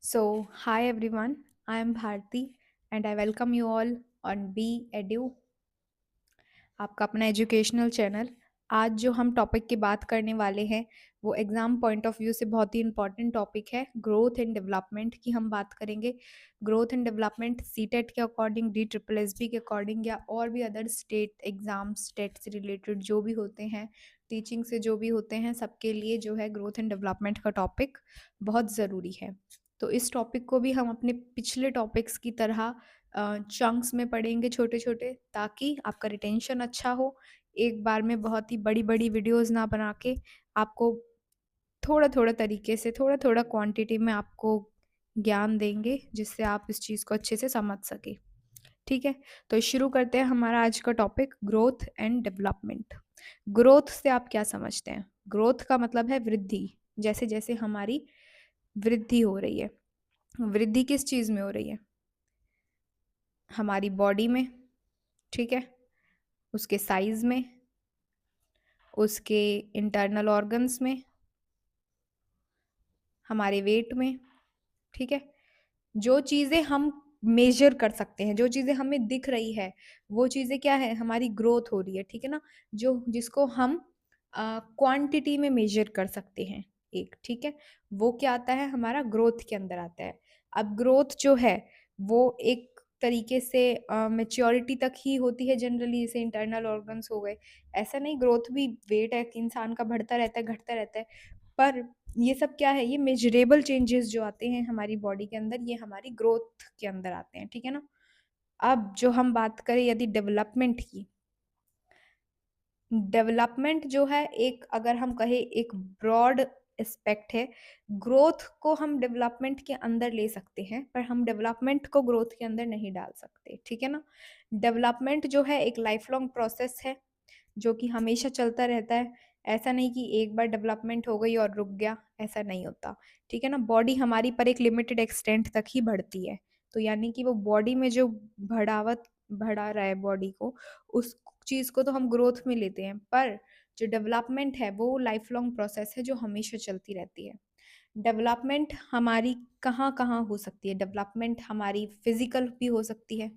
Hi everyone, I am Bharti and I welcome you all on Be Edu, आपका अपना educational channel. आज जो हम टॉपिक की बात करने वाले हैं वो एग्ज़ाम पॉइंट ऑफ व्यू से बहुत ही इम्पॉर्टेंट टॉपिक है। ग्रोथ एंड डेवलपमेंट की हम बात करेंगे। ग्रोथ एंड डेवलपमेंट सीटेट के according, D triple S B के अकॉर्डिंग या और भी अदर स्टेट एग्ज़ाम्स, स्टेट से रिलेटेड जो भी होते हैं, टीचिंग से जो भी होते हैं, सबके लिए जो है ग्रोथ एंड डेवलपमेंट का टॉपिक बहुत ज़रूरी है। तो इस टॉपिक को भी हम अपने पिछले टॉपिक्स की तरह चंक्स में पढ़ेंगे छोटे-छोटे, ताकि आपका रिटेंशन अच्छा हो। एक बार में बहुत ही बड़ी-बड़ी वीडियोज़ ना बना के आपको थोड़ा-थोड़ा तरीके से, थोड़ा-थोड़ा क्वांटिटी में आपको ज्ञान देंगे, जिससे आप इस चीज़ को अच्छे से समझ सकें। ठीक है? तो शुरू करते हैं हमारा आज का topic growth and development. Growth से आप क्या समझते हैं? ग्रोथ का मतलब है वृद्धि। जैसे-जैसे हमारी वृद्धि हो रही है। वृद्धि किस चीज़ में हो रही है? हमारी बॉडी में, ठीक है? उसके साइज़ में, उसके इंटरनल ऑर्गन्स में, हमारे वेट में, ठीक है? जो चीज़ें हम मेज़र कर सकते हैं, जो चीज़ें हमें दिख रही है, वो चीज़ें क्या है? हमारी ग्रोथ हो रही है, ठीक है ना? जो जिसको हम क्वांटिटी में मेज़र कर सकते हैं एक, ठीक है? वो क्या आता है? हमारा ग्रोथ के अंदर आता है। अब ग्रोथ जो है, वो एक तरीके से मैच्योरिटी तक ही होती है जनरली, जैसे इंटरनल ऑर्गन्स हो गए। ऐसा नहीं, ग्रोथ भी वेट है कि इंसान का बढ़ता रहता है, घटता रहता है। पर ये सब क्या है? ये मेजरेबल चेंजेस जो आते हैं हमारी बॉडी के अंदर, ये हमारी ग्रोथ के अंदर आते हैं, ठीक है ना? अब जो हम बात करें यदि डेवलपमेंट की, डेवलपमेंट जो है एक, अगर हम कहें, एक ब्रॉड एस्पेक्ट है। ग्रोथ को हम डेवलपमेंट के अंदर ले सकते हैं, पर हम डेवलपमेंट को ग्रोथ के अंदर नहीं डाल सकते, ठीक है ना? डेवलपमेंट जो है एक लाइफ लॉन्ग प्रोसेस है, जो कि हमेशा चलता रहता है। ऐसा नहीं कि एक बार डेवलपमेंट हो गई और रुक गया, ऐसा नहीं होता, ठीक है ना? बॉडी हमारी पर एक लिमिटेड एक्सटेंट तक ही बढ़ती है। तो यानी कि वो बॉडी में जो बढ़ा रहा है बॉडी को, उस चीज़ को तो हम ग्रोथ में लेते हैं, पर जो डेवलपमेंट है वो लाइफ लॉन्ग प्रोसेस है जो हमेशा चलती रहती है। डेवलपमेंट हमारी कहाँ-कहाँ हो सकती है? डेवलपमेंट हमारी फिज़िकल भी हो सकती है,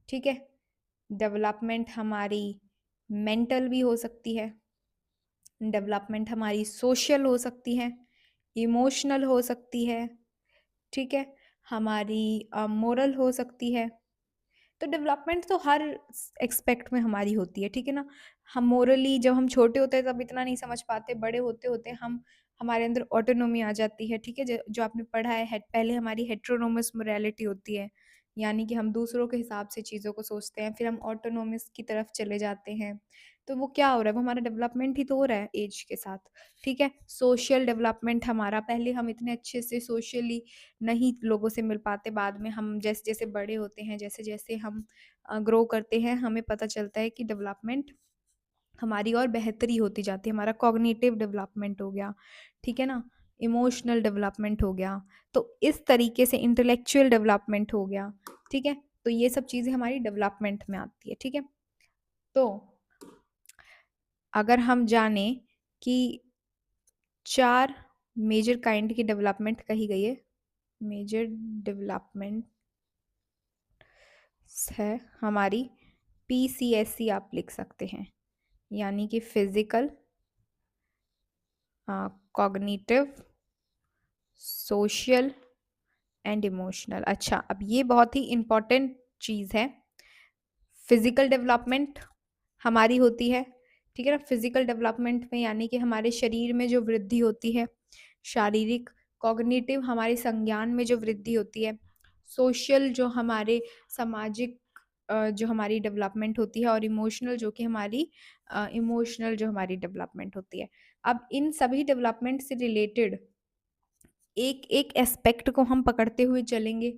ठीक है? डेवलपमेंट हमारी मेंटल भी हो सकती है। डेवलपमेंट हमारी सोशल हो सकती है, इमोशनल हो सकती है, ठीक है? हमारी मोरल हो सकती है। तो डेवलपमेंट तो हर एक्सपेक्ट में हमारी होती है, ठीक है ना? हम मोरली जब हम छोटे होते हैं तब इतना नहीं समझ पाते, बड़े होते-होते हम हमारे अंदर ऑटोनॉमी आ जाती है, ठीक है? जो आपने पढ़ा है, पहले हमारी हेटेरोनोमस मोरालिटी होती है, यानी कि हम दूसरों के हिसाब से चीज़ों को सोचते हैं, फिर हम ऑटोनोमस की तरफ चले जाते हैं। तो वो क्या हो रहा है? वो हमारा डेवलपमेंट ही तो हो रहा है एज के साथ, ठीक है? सोशल डेवलपमेंट हमारा, पहले हम इतने अच्छे से सोशली नहीं लोगों से मिल पाते, बाद में हम जैसे-जैसे बड़े होते हैं, जैसे-जैसे हम ग्रो करते हैं, हमें पता चलता है कि डेवलपमेंट हमारी और बेहतरी होती जाती है। हमारा कॉग्निटिव डेवलपमेंट हो गया, ठीक है ना? इमोशनल डेवलपमेंट हो गया, तो इस तरीके से इंटेलेक्चुअल डेवलपमेंट हो गया, ठीक है? तो ये सब चीज़ें हमारी डेवलपमेंट में आती है, ठीक है? तो अगर हम जानें कि 4 मेजर काइंड की डेवलपमेंट कही गई है, मेजर डेवलपमेंट है हमारी, पीसीएससी आप लिख सकते हैं, यानी कि physical, cognitive, social and emotional. अच्छा, अब ये बहुत ही इम्पॉर्टेंट चीज़ है। फिजिकल डेवलपमेंट हमारी होती है, ठीक है ना? फिजिकल डेवलपमेंट में यानी कि हमारे शरीर में जो वृद्धि होती है, शारीरिक। कॉग्निटिव हमारे संज्ञान में जो वृद्धि होती है। सोशल जो हमारे सामाजिक जो हमारी डेवलपमेंट होती है, और इमोशनल जो कि हमारी इमोशनल जो हमारी डेवलपमेंट होती है। अब इन सभी डेवलपमेंट से रिलेटेड एक-एक एस्पेक्ट को हम पकड़ते हुए चलेंगे,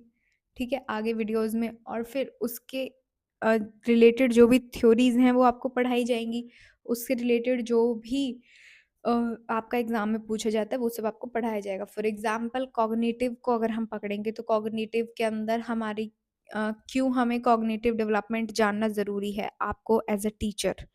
ठीक है? आगे वीडियोज़ में, और फिर उसके रिलेटेड जो भी थ्योरीज़ हैं वो आपको पढ़ाई जाएँगी। उससे रिलेटेड जो भी अ, आपका एग्ज़ाम में पूछा जाता है वो सब आपको पढ़ाया जाएगा। फॉर एग्ज़ाम्पल कॉग्निटिव को अगर हम पकड़ेंगे, तो कॉग्निटिव के अंदर हमारी क्यों हमें कॉग्निटिव डेवलपमेंट जानना ज़रूरी है आपको एज़ अ टीचर।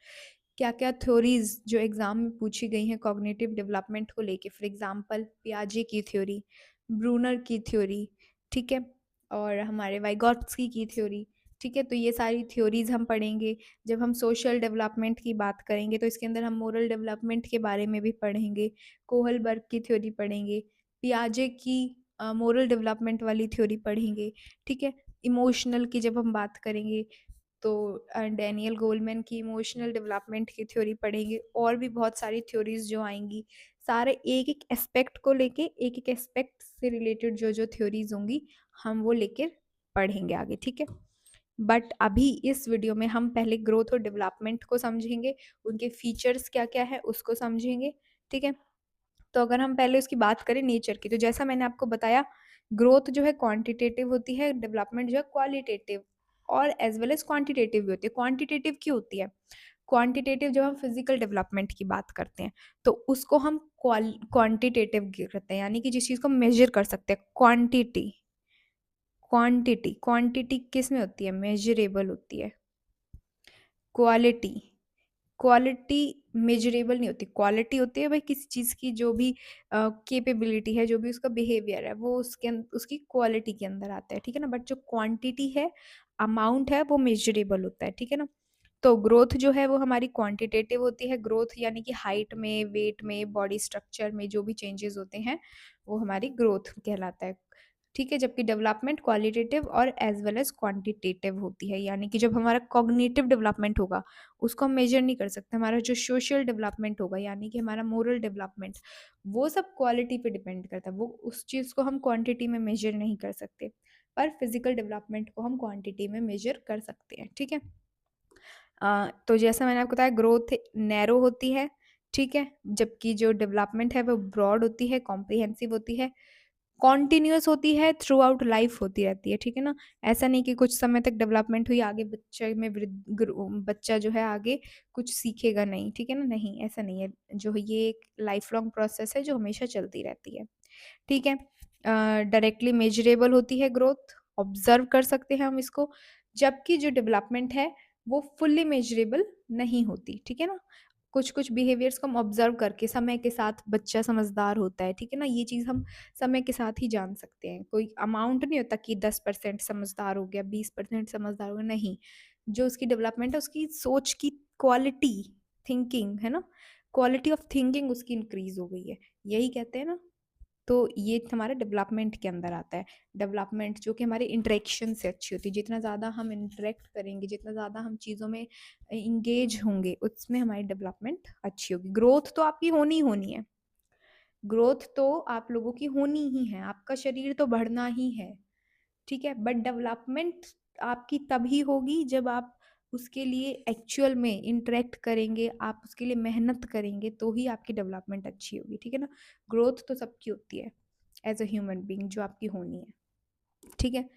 क्या-क्या थ्योरीज़ जो एग्ज़ाम में पूछी गई हैं कॉग्निटिव डेवलपमेंट को लेके, फॉर एग्ज़ाम्पल पियाजे की थ्योरी, ब्रूनर की थ्योरी, ठीक है? और हमारे वाइगॉट्स्की की थ्योरी, ठीक है? तो ये सारी थ्योरीज़ हम पढ़ेंगे। जब हम सोशल डेवलपमेंट की बात करेंगे तो इसके अंदर हम मोरल डेवलपमेंट के बारे में भी पढ़ेंगे, कोहलबर्ग की थ्योरी पढ़ेंगे, पियाजे की मोरल डेवलपमेंट वाली थ्योरी पढ़ेंगे, ठीक है? इमोशनल की जब हम बात करेंगे तो डैनियल गोलमैन की इमोशनल डेवलपमेंट की थ्योरी पढ़ेंगे, और भी बहुत सारी थ्योरीज जो आएंगी, सारे एक एक एस्पेक्ट को लेके, एक एक एस्पेक्ट से रिलेटेड जो जो थ्योरीज होंगी हम वो लेकर पढ़ेंगे आगे, ठीक है? बट अभी इस वीडियो में हम पहले ग्रोथ और डेवलपमेंट को समझेंगे, उनके फीचर्स क्या क्या है उसको समझेंगे, ठीक है? तो अगर हम पहले उसकी बात करें नेचर की, तो जैसा मैंने आपको बताया, ग्रोथ जो है क्वांटिटेटिव होती है, डेवलपमेंट जो है क्वालिटेटिव और एज वेल एज क्वांटिटेटिव भी होती है। क्वांटिटेटिव क्यों होती है? क्वांटिटेटिव जब हम फिजिकल डेवलपमेंट की बात करते हैं तो उसको हम क्वांटिटेटिव करते हैं, यानी कि जिस चीज़ को मेजर कर सकते हैं, क्वांटिटी। क्वांटिटी क्वांटिटी किस में होती है? मेजरेबल होती है। क्वालिटी क्वालिटी मेजरेबल नहीं होती, क्वालिटी होती है भाई किसी चीज़ की जो भी कैपेबिलिटी है, जो भी उसका बिहेवियर है, वो उसकी क्वालिटी के अंदर आता है, ठीक है ना? बट जो क्वांटिटी है, अमाउंट है, वो मेजरेबल होता है, ठीक है ना? तो ग्रोथ जो है वो हमारी क्वांटिटेटिव होती है। ग्रोथ यानी कि हाइट में, वेट में, बॉडी स्ट्रक्चर में जो भी चेंजेस होते हैं वो हमारी ग्रोथ कहलाता है, ठीक है? जबकि डेवलपमेंट क्वालिटेटिव और एज वेल एज क्वांटिटेटिव होती है, यानी कि जब हमारा कॉग्निटिव डेवलपमेंट होगा उसको हम मेजर नहीं कर सकते। हमारा जो सोशल डेवलपमेंट होगा, यानी कि हमारा मोरल डेवलपमेंट, वो सब क्वालिटी पे डिपेंड करता है, वो उस चीज़ को हम क्वांटिटी में मेजर नहीं कर सकते, पर फिजिकल डेवलपमेंट को हम क्वांटिटी में मेजर कर सकते हैं, ठीक है? तो जैसा मैंने आपको बताया, ग्रोथ नैरो होती है, ठीक है? जबकि जो डेवलपमेंट है वो ब्रॉड होती है, कॉम्प्रिहेंसिव होती है, कॉन्टिन्यूअस होती है, थ्रू आउट लाइफ होती रहती है, ठीक है ना? ऐसा नहीं कि कुछ समय तक डेवलपमेंट हुई, आगे बच्चे में बच्चा जो है आगे कुछ सीखेगा नहीं, ठीक है ना? नहीं, ऐसा नहीं है। जो ये एक लाइफ लॉन्ग प्रोसेस है जो हमेशा चलती रहती है, ठीक है? डायरेक्टली मेजरेबल होती है ग्रोथ, ऑब्जर्व कर सकते हैं हम इसको, जबकि जो डेवलपमेंट है वो फुल्ली मेजरेबल नहीं होती, ठीक है ना? कुछ कुछ बिहेवियर्स को हम ऑब्जर्व करके समय के साथ बच्चा समझदार होता है, ठीक है ना? ये चीज़ हम समय के साथ ही जान सकते हैं। कोई अमाउंट नहीं होता कि 10% समझदार हो गया, 20% समझदार हो गया, नहीं। जो उसकी डेवलपमेंट है, उसकी सोच की क्वालिटी, थिंकिंग है ना, क्वालिटी ऑफ थिंकिंग उसकी इंक्रीज हो गई है, यही कहते हैं ना? तो ये हमारे डेवलपमेंट के अंदर आता है। डेवलपमेंट जो कि हमारे इंटरेक्शन से अच्छी होती है, जितना ज़्यादा हम इंटरेक्ट करेंगे, जितना ज़्यादा हम चीज़ों में इंगेज होंगे, उसमें हमारी डेवलपमेंट अच्छी होगी। ग्रोथ तो आपकी होनी ही होनी है, ग्रोथ तो आप लोगों की होनी ही है, आपका शरीर तो बढ़ना ही है, ठीक है? बट डेवलपमेंट आपकी तभी होगी जब आप उसके लिए एक्चुअल में इंटरेक्ट करेंगे, आप उसके लिए मेहनत करेंगे, तो ही आपकी डेवलपमेंट अच्छी होगी, ठीक है ना? ग्रोथ तो सबकी होती है एज अ ह्यूमन बीइंग, जो आपकी होनी है, ठीक है?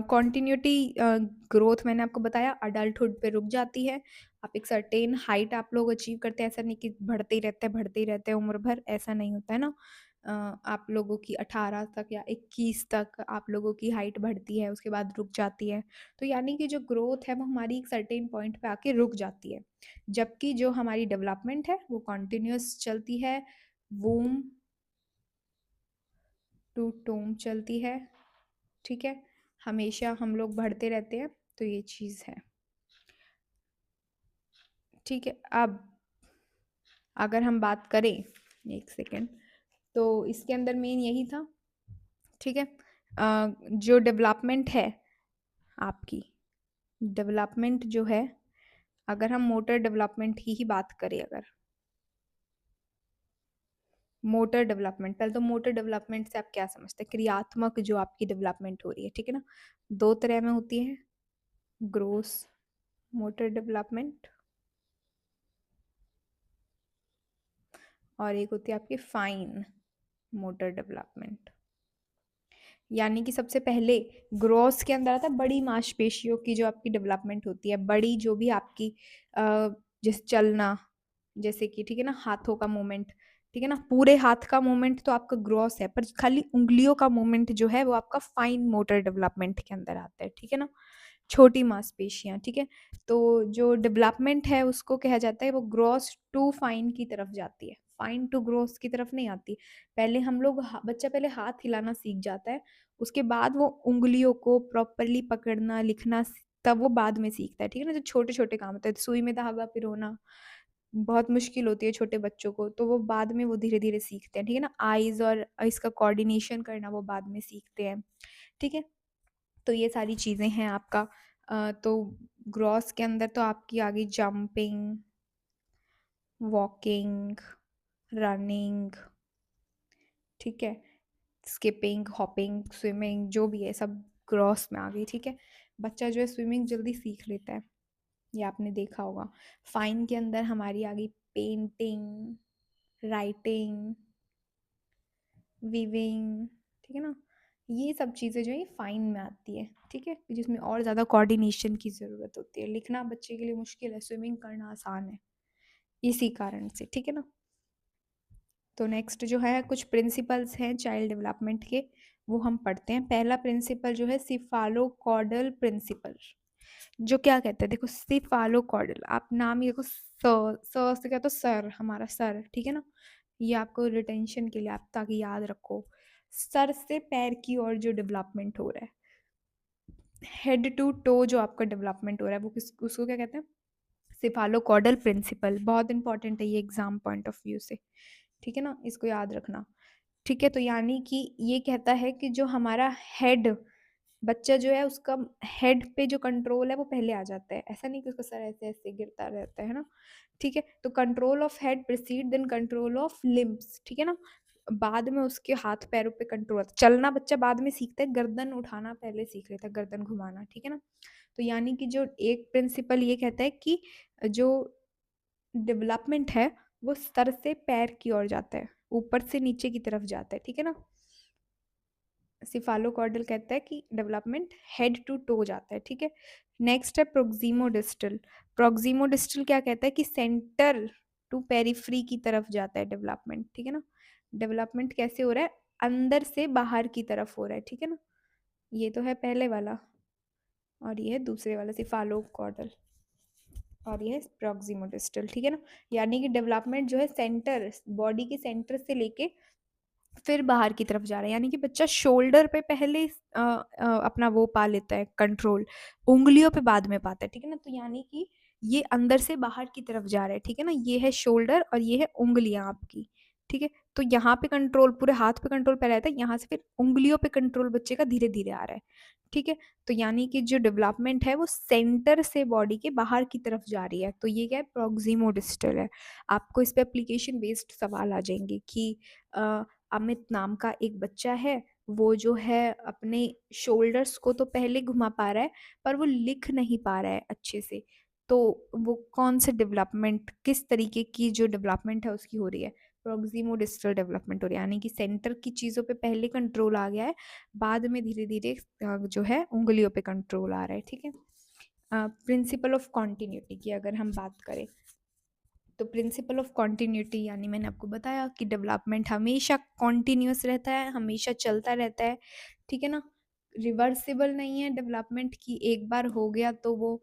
कॉन्टिन्यूटी ग्रोथ मैंने आपको बताया अडल्टहुड पे रुक जाती है। आप एक सर्टेन हाइट आप लोग अचीव करते हैं, ऐसा नहीं कि बढ़ते ही रहते हैं उम्र भर, ऐसा नहीं होता है ना? आप लोगों की 18 तक या 21 तक आप लोगों की हाइट बढ़ती है, उसके बाद रुक जाती है। तो यानी कि जो ग्रोथ है वो हमारी एक सर्टेन पॉइंट पे आके रुक जाती है, जबकि जो हमारी डेवलपमेंट है वो कंटिन्यूअस चलती है, वूम टू टूम चलती है, ठीक है? हमेशा हम लोग बढ़ते रहते हैं, तो ये चीज़ है, ठीक है? अब अगर हम बात करें, एक सेकेंड, तो इसके अंदर मेन यही था, ठीक है? जो डेवलपमेंट है आपकी, डेवलपमेंट जो है, अगर हम मोटर डेवलपमेंट की ही बात करें, अगर मोटर डेवलपमेंट, पहले तो मोटर डेवलपमेंट से आप क्या समझते हैं? क्रियात्मक जो आपकी डेवलपमेंट हो रही है, ठीक है ना? दो तरह में होती है, ग्रोस मोटर डेवलपमेंट और एक होती है आपकी फाइन मोटर डेवलपमेंट। यानी कि सबसे पहले ग्रोस के अंदर आता है बड़ी मांसपेशियों की जो आपकी डेवलपमेंट होती है, बड़ी जो भी आपकी जैसे चलना, जैसे कि ठीक है ना, हाथों का मूवमेंट, ठीक है ना? पूरे हाथ का मूवमेंट तो आपका ग्रॉस है, पर खाली उंगलियों का मूवमेंट जो है वो आपका फाइन मोटर डेवलपमेंट के अंदर आता है, ठीक है ना? छोटी मांसपेशियां, ठीक है? तो जो डेवलपमेंट है उसको कहा जाता है वो ग्रॉस टू फाइन की तरफ जाती है, फाइन टू ग्रोथ की तरफ नहीं आती। पहले हम लोग बच्चा पहले हाथ हिलाना सीख जाता है, उसके बाद वो उँगलियों को प्रॉपरली पकड़ना, लिखना तब वो बाद में सीखता है, ठीक है ना? जो छोटे-छोटे काम होते हैं, सुई में धागा पिरोना बहुत मुश्किल होती है छोटे बच्चों को, तो वो बाद में वो धीरे-धीरे सीखते हैं, ठीक है ना? आइज़ और इसका कोऑर्डिनेशन करना वो बाद में सीखते हैं, ठीक है? तो ये सारी चीज़ें हैं आपका तो ग्रॉस के अंदर तो आपकी आ गई जंपिंग, वॉकिंग, रनिंग, ठीक है? स्किपिंग, हॉपिंग, स्विमिंग जो भी है सब ग्रॉस में आ गई, ठीक है? बच्चा जो है स्विमिंग जल्दी सीख लेता है, ये आपने देखा होगा। फाइन के अंदर हमारी आ गई पेंटिंग, राइटिंग, वीविंग, ठीक है ना? ये सब चीज़ें जो है फाइन में आती है, ठीक है? जिसमें और ज़्यादा कोऑर्डिनेशन की ज़रूरत होती है। लिखना बच्चे के लिए मुश्किल है, स्विमिंग करना आसान है, इसी कारण से, ठीक है ना? तो नेक्स्ट जो है कुछ प्रिंसिपल्स हैं चाइल्ड डेवलपमेंट के, वो हम पढ़ते हैं। पहला प्रिंसिपल जो है सिफालोकॉर्डल प्रिंसिपल, जो क्या कहते हैं देखो सिफालोकॉर्डल, आप नाम ही देखो से क्या तो सर, हमारा सर, ठीक है ना? ये आपको रिटेंशन के लिए आप ताकि याद रखो। सर से पैर की ओर जो डेवलपमेंट हो रहा है, हेड टू टो जो आपका डेवलपमेंट हो रहा है वो उसको क्या कहते हैं? सिफालोकॉर्डल प्रिंसिपल, बहुत इंपॉर्टेंट है ये एग्जाम पॉइंट ऑफ व्यू से, ठीक है ना? इसको याद रखना। ठीक है, तो यानी कि ये कहता है कि जो हमारा हेड, बच्चा जो है उसका हेड पे जो कंट्रोल है वो पहले आ जाता है। ऐसा नहीं कि उसका सर ऐसे-ऐसे गिरता रहता है ना? ठीक है? तो control of head precede then control of limbs, ठीक है ना? बाद में उसके हाथ-पैरों पे कंट्रोल आता है। चलना बच्चा बाद में सीखता है, गर्दन उठाना पहले सीख लेता है, गर्दन घुमाना, ठीक है ना? तो यानी कि जो एक प्रिंसिपल ये कहता है कि जो डेवलपमेंट है वो सर से पैर की ओर जाता है, ऊपर से नीचे की तरफ जाता है, ठीक है ना? सिफालोकॉर्डल कहता है कि डेवलपमेंट हेड टू टो जाता है, ठीक है? नेक्स्ट है प्रोक्सिमोडिस्टल। प्रोक्सिमोडिस्टल क्या कहता है कि सेंटर टू पेरिफ्री की तरफ जाता है डेवलपमेंट, ठीक है ना? डेवलपमेंट कैसे हो रहा है? अंदर से बाहर की तरफ हो रहा है, ठीक है ना? ये तो है पहले वाला और ये है दूसरे वाला सिफालोकॉर्डल और ये है प्रोक्सिमोडिस्टल, ठीक है ना? यानी कि डेवलपमेंट जो है सेंटर, बॉडी के सेंटर से लेके फिर बाहर की तरफ जा रहा है, यानी कि बच्चा शोल्डर पे पहले अपना वो पा लेता है कंट्रोल, उंगलियों पे बाद में पाता है, ठीक है ना? तो यानी कि ये अंदर से बाहर की तरफ जा रहा है, ठीक है ना? ये है शोल्डर और ये है उंगलियां आपकी, ठीक है? तो यहाँ पे कंट्रोल, पूरे हाथ पे कंट्रोल पहले आता है, यहाँ से फिर उंगलियों पे कंट्रोल बच्चे का धीरे धीरे आ रहा है, ठीक है? तो यानी कि जो डेवलपमेंट है वो सेंटर से बॉडी के बाहर की तरफ जा रही है, तो ये क्या है? प्रोक्सिमो डिस्टल है। आपको इस पे एप्लीकेशन बेस्ड सवाल आ जाएंगे कि अमित नाम का एक बच्चा है, वो जो है अपने शोल्डर्स को तो पहले घुमा पा रहा है, पर वो लिख नहीं पा रहा है अच्छे से। तो वो कौन से डेवलपमेंट, किस तरीके की जो डेवलपमेंट है उसकी हो रही है? प्रोक्सिमोडिस्टल डेवलपमेंट हो रही है, यानी कि सेंटर की चीज़ों पे पहले कंट्रोल आ गया है, बाद में धीरे-धीरे जो है उँगलियों पे कंट्रोल आ रहा है, ठीक है? प्रिंसिपल ऑफ कॉन्टिन्यूटी की अगर हम बात करें, तो प्रिंसिपल ऑफ कॉन्टिन्यूटी यानी मैंने आपको बताया कि डेवलपमेंट हमेशा कॉन्टिन्यूस रहता है, हमेशा चलता रहता है, ठीक है ना? रिवर्सिबल नहीं है डेवलपमेंट की एक बार हो गया तो वो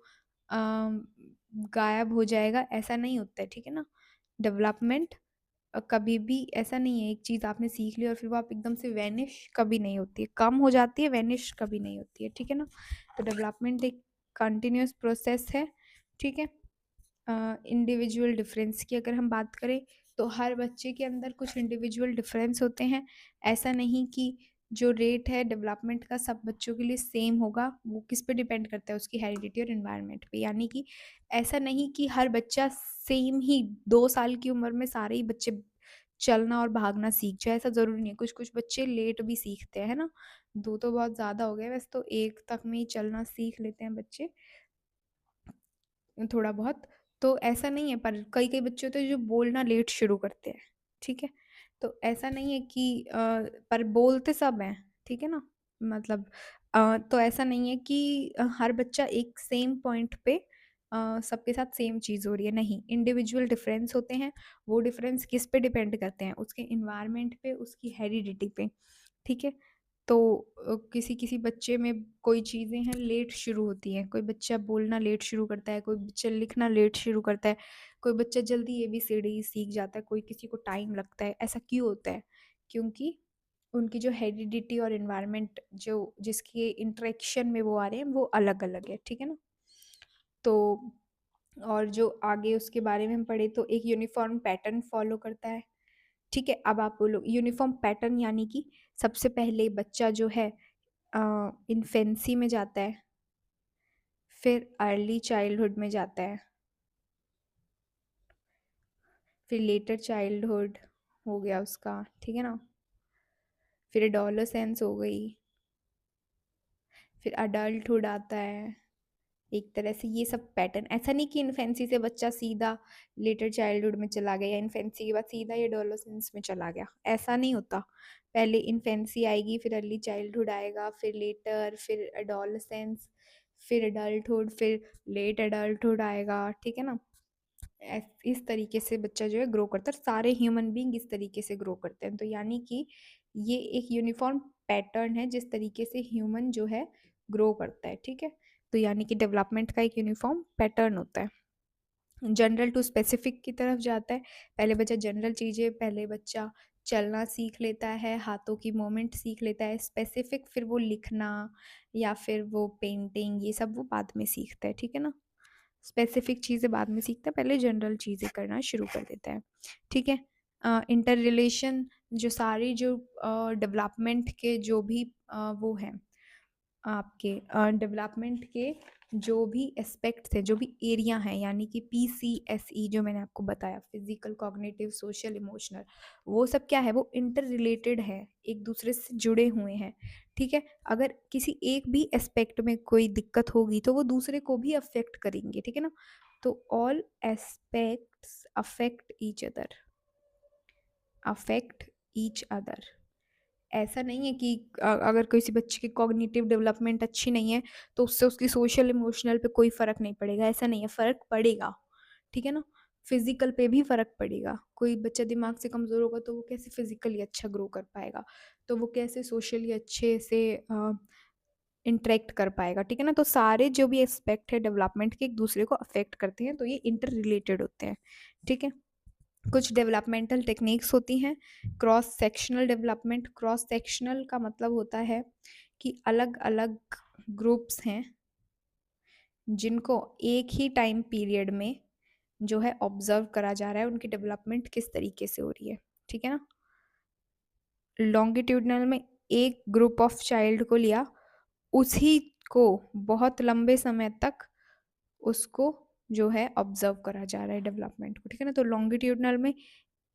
अम, गायब हो जाएगा, ऐसा नहीं होता है, ठीक है ना? डेवलपमेंट कभी भी ऐसा नहीं है, एक चीज़ आपने सीख ली और फिर वो आप एकदम से वैनिश कभी नहीं होती है, कम हो जाती है, वैनिश कभी नहीं होती है, ठीक है ना? तो डेवलपमेंट एक कंटिन्यूस प्रोसेस है, ठीक है? इंडिविजुअल डिफरेंस की अगर हम बात करें तो हर बच्चे के अंदर कुछ इंडिविजुअल डिफरेंस होते हैं। ऐसा नहीं कि जो रेट है डेवलपमेंट का सब बच्चों के लिए सेम होगा, वो किस पे डिपेंड करता है? उसकी हेरिडिटी और एनवायरनमेंट पे। यानी कि ऐसा नहीं कि हर बच्चा सेम ही 2 साल की उम्र में सारे ही बच्चे चलना और भागना सीख जाए, ऐसा ज़रूरी नहीं है। कुछ-कुछ बच्चे लेट भी सीखते हैं, है ना? 2 तो बहुत ज़्यादा हो गए, वैसे तो 1 तक में ही चलना सीख लेते हैं बच्चे। थोड़ा बहुत, तो ऐसा नहीं है, पर कई-कई बच्चे होते हैं जो बोलना लेट शुरू करते हैं, ठीक है? तो ऐसा नहीं है कि पर बोलते सब हैं, ठीक है ना? मतलब तो ऐसा नहीं है कि हर बच्चा एक सेम पॉइंट पे सबके साथ सेम चीज़ हो रही है, नहीं, इंडिविजुअल डिफरेंस होते हैं, वो डिफरेंस किस पे डिपेंड करते हैं? उसके एनवायरनमेंट पे, उसकी हेरिडिटी पे, ठीक है? तो किसी-किसी बच्चे में कोई चीज़ें हैं लेट शुरू होती हैं, कोई बच्चा बोलना लेट शुरू करता है, कोई बच्चा लिखना लेट शुरू करता है, कोई बच्चा जल्दी एबीसीडी सीख जाता है, कोई किसी को टाइम लगता है। ऐसा क्यों होता है? क्योंकि उनकी जो हेरिडिटी और एनवायरनमेंट जो जिसके इंटरेक्शन में वो आ रहे हैं, वो अलग-अलग है, ठीक है ना? तो और जो आगे उसके बारे में हम पढ़े तो एक यूनिफ़ॉर्म पैटर्न फ़ॉलो करता है, ठीक है? अब आप बोलो यूनिफ़ॉर्म पैटर्न यानी कि सबसे पहले बच्चा जो है इन्फेंसी में जाता है, फिर अर्ली चाइल्डहुड में जाता है, फिर लेटर चाइल्डहुड हो गया उसका, ठीक है ना? फिर एडोलेसेंस हो गई, फिर अडल्टहुड आता है। एक तरह से ये सब पैटर्न, ऐसा नहीं कि इन्फेंसी से बच्चा सीधा लेटर चाइल्डहुड में चला गया या इन्फेंसी के बाद सीधा ये एडोलेसेंस में चला गया, ऐसा नहीं होता। पहले इन्फेंसी आएगी, फिर अर्ली चाइल्डहुड आएगा, फिर लेटर, फिर एडोलेसेंस, फिर एडल्टहुड, फिर लेट एडल्टहुड आएगा, ठीक है ना? इस तरीके से बच्चा जो है ग्रो करता है। सारे ह्यूमन बीइंग इस तरीके से ग्रो करते हैं, तो यानी कि ये एक यूनिफॉर्म पैटर्न है जिस तरीके से ह्यूमन जो है ग्रो करता है, ठीक है? तो यानी कि डेवलपमेंट का एक यूनिफॉर्म पैटर्न होता है। जनरल टू स्पेसिफिक की तरफ जाता है। पहले बच्चा चलना सीख लेता है, हाथों की मूवमेंट सीख लेता है। स्पेसिफिक फिर वो लिखना या फिर वो पेंटिंग, ये सब वो बाद में सीखता है, ठीक है ना? स्पेसिफिक चीज़ें बाद में सीखता है, पहले जनरल चीज़ें करना शुरू कर देता है, ठीक है? इंटर रिलेशन, जो सारी जो डेवलपमेंट के जो भी वो हैं आपके डेवलपमेंट के जो भी एस्पेक्ट्स हैं, जो भी एरिया हैं, यानी कि पीसीएसई जो मैंने आपको बताया, फिजिकल, कॉग्निटिव, सोशल, इमोशनल, वो सब क्या है, वो इंटर रिलेटेड है, एक दूसरे से जुड़े हुए हैं, ठीक है? अगर किसी एक भी एस्पेक्ट में कोई दिक्कत होगी तो वो दूसरे को भी अफेक्ट करेंगे, ठीक है ना? तो all aspects affect each other. ऐसा नहीं है कि अगर किसी बच्चे की कॉग्निटिव डेवलपमेंट अच्छी नहीं है तो उससे उसकी सोशल इमोशनल पे कोई फ़र्क नहीं पड़ेगा, ऐसा नहीं है, फ़र्क पड़ेगा, ठीक है ना? फिज़िकल पे भी फ़र्क पड़ेगा। कोई बच्चा दिमाग से कमज़ोर होगा तो वो कैसे फिज़िकली अच्छा ग्रो कर पाएगा, तो वो कैसे सोशली अच्छे से इंटरेक्ट कर पाएगा, ठीक है ना? तो सारे जो भी एस्पेक्ट है डेवलपमेंट के एक दूसरे को अफेक्ट करते हैं, तो ये इंटर रिलेटेड होते हैं, ठीक है? कुछ डेवलपमेंटल टेक्निक्स होती हैं। क्रॉस सेक्शनल का मतलब होता है कि अलग अलग ग्रुप्स हैं जिनको एक ही टाइम पीरियड में जो है ऑब्जर्व करा जा रहा है, उनकी डेवलपमेंट किस तरीके से हो रही है, ठीक है ना? लॉन्गिट्यूडनल में एक ग्रुप ऑफ चाइल्ड को लिया, उसी को बहुत लंबे समय तक उसको जो है ऑब्जर्व करा जा रहा है डेवलपमेंट को, ठीक है ना? तो लॉन्गिट्यूडनल में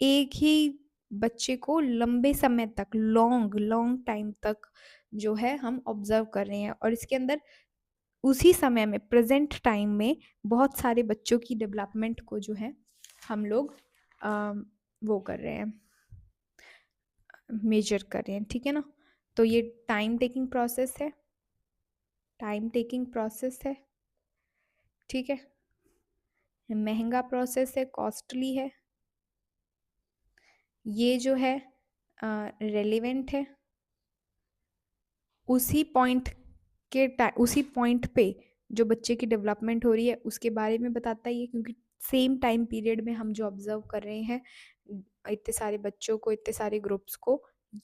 एक ही बच्चे को लंबे समय तक, लॉन्ग लॉन्ग टाइम तक जो है हम ऑब्जर्व कर रहे हैं, और इसके अंदर उसी समय में, प्रेजेंट टाइम में, बहुत सारे बच्चों की डेवलपमेंट को जो है हम लोग वो कर रहे हैं, मेजर कर रहे हैं, ठीक है ना? तो ये टाइम टेकिंग प्रोसेस है, ठीक है? महंगा प्रोसेस है, कॉस्टली है, ये जो है रेलिवेंट है, उसी पॉइंट पे जो बच्चे की डेवलपमेंट हो रही है उसके बारे में बताता है ये, क्योंकि सेम टाइम पीरियड में हम जो ऑब्जर्व कर रहे हैं इतने सारे बच्चों को, इतने सारे ग्रुप्स को,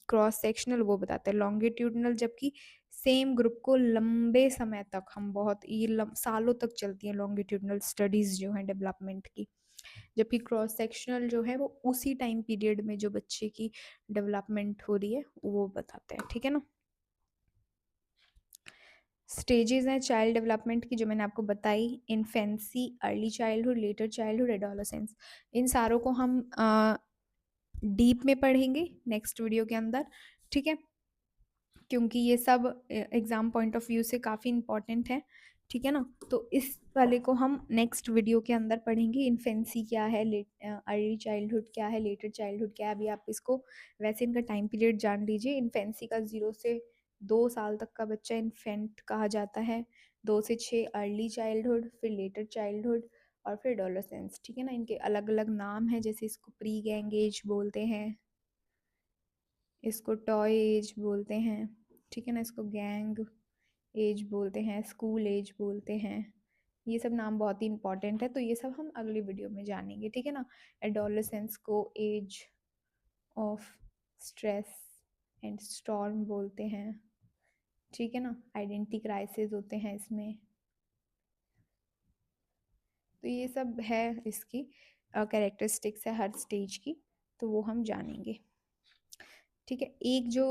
क्रॉस सेक्शनल वो बताता है। लॉन्गिट्यूडनल जबकि सेम ग्रुप को लंबे समय तक हम बहुत सालों तक चलती हैं लॉन्गिट्यूडनल स्टडीज़ जो हैं डेवलपमेंट की, जबकि क्रॉस सेक्शनल जो है वो उसी टाइम पीरियड में जो बच्चे की डेवलपमेंट हो रही है वो बताते हैं, ठीक है ना? स्टेजेस हैं चाइल्ड डेवलपमेंट की जो मैंने आपको बताई, infancy, early childhood, later childhood, adolescence. इन सारों को हम डीप में पढ़ेंगे नेक्स्ट वीडियो के अंदर, ठीक है? क्योंकि ये सब एग्ज़ाम पॉइंट ऑफ व्यू से काफ़ी इंपॉर्टेंट है, ठीक है ना? तो इस वाले को हम नेक्स्ट वीडियो के अंदर पढ़ेंगे। इन्फेंसी क्या है, अर्ली चाइल्डहुड क्या है, लेटर चाइल्डहुड क्या है, अभी आप इसको वैसे इनका टाइम पीरियड जान लीजिए। इन्फेंसी का 0 से 2 साल तक का बच्चा इन्फेंट कहा जाता है, 2 से 6 अर्ली चाइल्डहुड, फिर लेटर चाइल्डहुड और फिर एडोलेसेंस, ठीक है ना? इनके अलग अलग नाम हैं, जैसे इसको प्री गैंग एज बोलते हैं, इसको टॉय एज बोलते हैं, ठीक है ना, इसको गैंग एज बोलते हैं, स्कूल एज बोलते हैं। ये सब नाम बहुत ही इंपॉर्टेंट है, तो ये सब हम अगली वीडियो में जानेंगे, ठीक है ना। एडोलेसेंस को age of stress and storm बोलते हैं, ठीक है ना। आइडेंटिटी क्राइसिस होते हैं इसमें। तो ये सब है इसकी कैरेक्टरिस्टिक्स है हर स्टेज की, तो वो हम जानेंगे, ठीक है। एक जो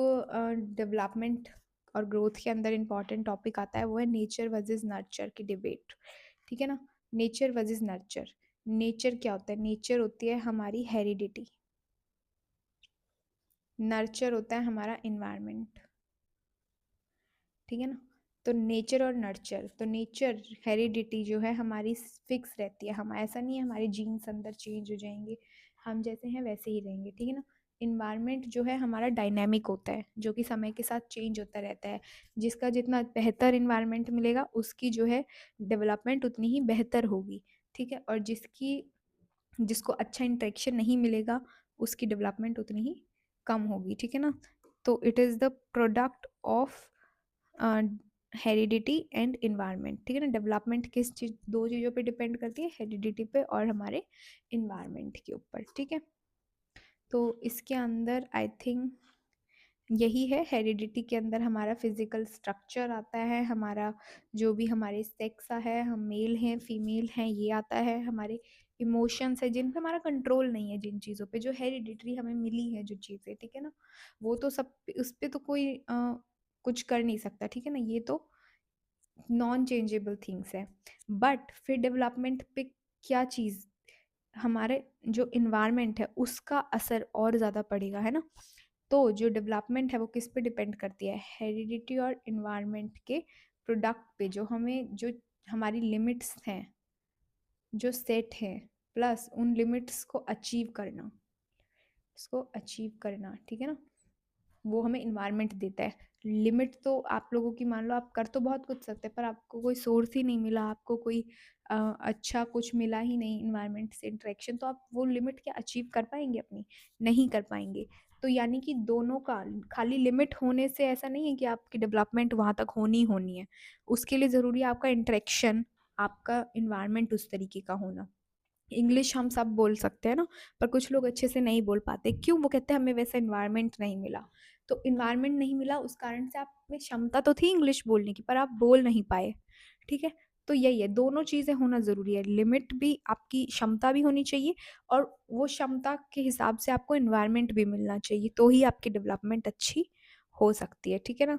डेवलपमेंट और ग्रोथ के अंदर इंपॉर्टेंट टॉपिक आता है वो है नेचर वर्सेस नर्चर की डिबेट, ठीक है ना। नेचर वर्सेस नर्चर, नेचर क्या होता है? नेचर होती है हमारी हेरिडिटी, नर्चर होता है हमारा इन्वायरमेंट, ठीक है ना। तो नेचर और नर्चर, तो नेचर हेरिडिटी जो है हमारी फिक्स रहती है, हम ऐसा नहीं है हमारे जीन्स अंदर चेंज हो जाएंगे, हम जैसे हैं वैसे ही रहेंगे, ठीक है ना। इन्वायरमेंट जो है हमारा डायनेमिक होता है, जो कि समय के साथ चेंज होता रहता है। जिसका जितना बेहतर इन्वायरमेंट मिलेगा उसकी जो है डेवलपमेंट उतनी ही बेहतर होगी, ठीक है। और जिसको अच्छा इंटरेक्शन नहीं मिलेगा उसकी डेवलपमेंट उतनी ही कम होगी, ठीक है ना। तो it is the product of heredity and environment, ठीक है ना। डेवलपमेंट किस चीज़, दो चीज़ों पे डिपेंड करती है, हेरिडिटी पे और हमारे इन्वायरमेंट के ऊपर, ठीक है। तो इसके अंदर आई थिंक यही है, हेरिडिटी के अंदर हमारा फिजिकल स्ट्रक्चर आता है, हमारा जो भी हमारे सेक्स है, हम मेल हैं फीमेल हैं ये आता है, हमारे इमोशंस है जिन पे हमारा कंट्रोल नहीं है, जिन चीज़ों पे जो हेरिडिटरी हमें मिली है जो चीज़ें, ठीक है ना। वो तो सब उस पे तो कोई कुछ कर नहीं सकता, ठीक है ना। ये तो नॉन चेंजेबल थिंग्स है। बट फिर डेवलपमेंट पे क्या चीज़, हमारे जो इन्वायरमेंट है उसका असर और ज़्यादा पड़ेगा, है ना। तो जो डेवलपमेंट है वो किस पे डिपेंड करती है? हेरिडिटी और इन्वायरमेंट के प्रोडक्ट पे, जो हमें जो हमारी लिमिट्स हैं जो सेट हैं, प्लस उन लिमिट्स को अचीव करना, इसको अचीव करना, ठीक है ना। वो हमें इन्वायरमेंट देता है। लिमिट तो आप लोगों की मान लो आप कर तो बहुत कुछ सकते हैं, पर आपको कोई सोर्स ही नहीं मिला, आपको कोई अच्छा कुछ मिला ही नहीं इन्वायरमेंट से इंटरेक्शन, तो आप वो लिमिट क्या अचीव कर पाएंगे अपनी? नहीं कर पाएंगे। तो यानी कि दोनों का, खाली लिमिट होने से ऐसा नहीं है कि आपकी डेवलपमेंट वहाँ तक होनी होनी है, उसके लिए ज़रूरी है आपका इंटरेक्शन, आपका इन्वायरमेंट उस तरीके का होना। इंग्लिश हम सब बोल सकते हैं ना, पर कुछ लोग अच्छे से नहीं बोल पाते, क्यों? वो कहते हैं हमें वैसा इन्वायरमेंट नहीं मिला। तो इन्वायरमेंट नहीं मिला उस कारण से आप में क्षमता तो थी इंग्लिश बोलने की, पर आप बोल नहीं पाए, ठीक है। तो यही है, दोनों चीज़ें होना ज़रूरी है, लिमिट भी, आपकी क्षमता भी होनी चाहिए, और वो क्षमता के हिसाब से आपको इन्वायरमेंट भी मिलना चाहिए, तो ही आपकी डेवलपमेंट अच्छी हो सकती है, ठीक है ना।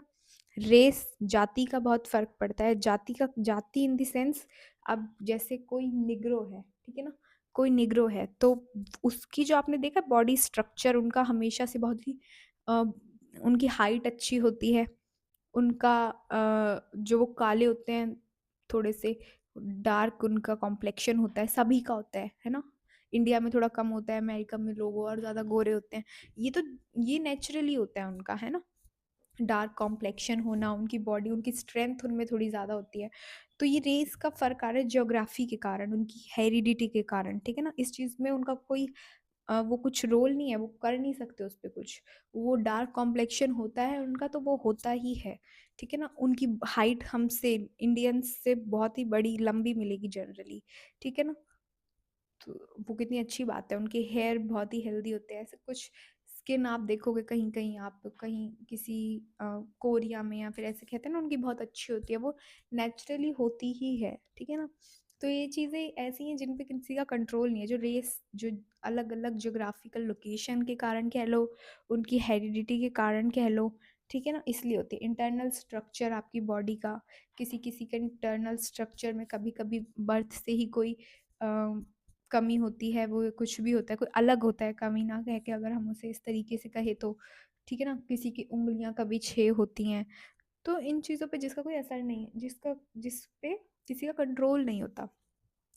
रेस, जाति का बहुत फर्क पड़ता है, जाति इन द सेंस, अब जैसे कोई निग्रो है, ठीक है ना, कोई निग्रो है तो उसकी जो आपने देखा बॉडी स्ट्रक्चर उनका हमेशा से बहुत ही उनकी हाइट अच्छी होती है, उनका जो वो काले होते हैं थोड़े से, डार्क उनका कॉम्प्लेक्शन होता है, सभी का होता है ना। इंडिया में थोड़ा कम होता है, अमेरिका में लोग और ज़्यादा गोरे होते हैं, ये तो ये नेचुरली होता है उनका, है ना। डार्क कॉम्प्लेक्शन होना, उनकी बॉडी, उनकी स्ट्रेंथ उनमें थोड़ी ज़्यादा होती है। तो ये रेस का फ़र्क आ रहा है ज्योग्राफी के कारण, उनकी हेरिडिटी के कारण, ठीक है ना। इस चीज़ में उनका कोई वो कुछ रोल नहीं है, वो कर नहीं सकते उस पे कुछ। वो डार्क कॉम्प्लेक्शन होता है उनका तो वो होता ही है, ठीक है ना। उनकी हाइट हमसे इंडियंस से बहुत ही बड़ी लंबी मिलेगी जनरली, ठीक है ना। तो वो कितनी अच्छी बात है, उनके हेयर बहुत ही हेल्दी होते हैं, ऐसे कुछ स्किन आप देखोगे कहीं कहीं, आप कहीं किसी कोरिया में या फिर ऐसे कहते हैं ना उनकी बहुत अच्छी होती है, वो नेचुरली होती ही है, ठीक है ना। तो ये चीज़ें ऐसी हैं जिन पे किसी का कंट्रोल नहीं है, जो रेस, जो अलग अलग जोग्राफिकल लोकेशन के कारण कह लो, उनकी हेरिडिटी के कारण कह लो, ठीक है ना, इसलिए होती है। इंटरनल स्ट्रक्चर आपकी बॉडी का, किसी किसी के इंटरनल स्ट्रक्चर में कभी कभी बर्थ से ही कोई कमी होती है, वो कुछ भी होता है, कोई अलग होता है, कमी ना कह के अगर हम उसे इस तरीके से कहें तो, ठीक है ना। किसी की उंगलियां कभी 6 होती हैं, तो इन चीज़ों पे जिसका कोई असर नहीं है, जिस पे किसी का कंट्रोल नहीं होता,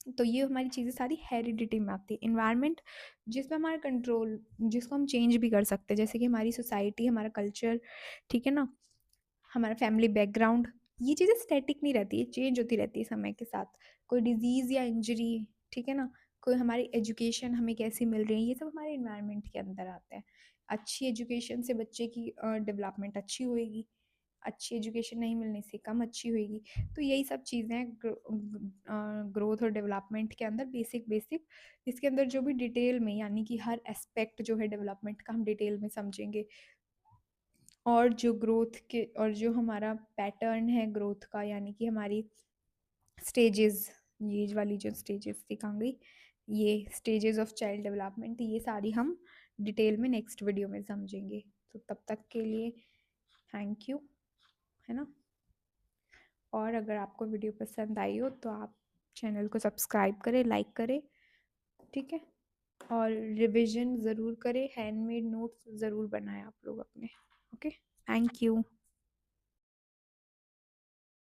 तो ये हमारी चीज़ें सारी हेरिडिटी में आती है। इन्वायरमेंट जिसमें हमारा कंट्रोल, जिसको हम चेंज भी कर सकते हैं, जैसे कि हमारी सोसाइटी, हमारा कल्चर, ठीक है ना, हमारा फैमिली बैकग्राउंड, ये चीज़ें स्टैटिक नहीं रहती है, चेंज होती रहती है समय के साथ। कोई डिजीज़ या इंजरी, ठीक है ना, कोई हमारी एजुकेशन हमें कैसी मिल रही है, ये सब हमारे इन्वायरमेंट के अंदर आता है। अच्छी एजुकेशन से बच्चे की डेवलपमेंट अच्छी होएगी, अच्छी एजुकेशन नहीं मिलने से कम अच्छी होएगी। तो यही सब चीज़ें हैं ग्रोथ और डेवलपमेंट के अंदर बेसिक बेसिक, इसके अंदर जो भी डिटेल में यानी कि हर एस्पेक्ट जो है डेवलपमेंट का हम डिटेल में समझेंगे। और जो ग्रोथ के और जो हमारा पैटर्न है ग्रोथ का यानी कि हमारी स्टेजेस, ये वाली जो स्टेजेस सिखाऊंगी, ये स्टेजेस ऑफ चाइल्ड डेवलपमेंट, ये सारी हम डिटेल में नेक्स्ट वीडियो में समझेंगे। तो तब तक के लिए थैंक यू, है ना। और अगर आपको वीडियो पसंद आई हो तो आप चैनल को सब्सक्राइब करें, लाइक करें, ठीक है। और रिवीजन ज़रूर करें, हैंडमेड नोट्स ज़रूर बनाएं आप लोग अपने। Okay, thank you.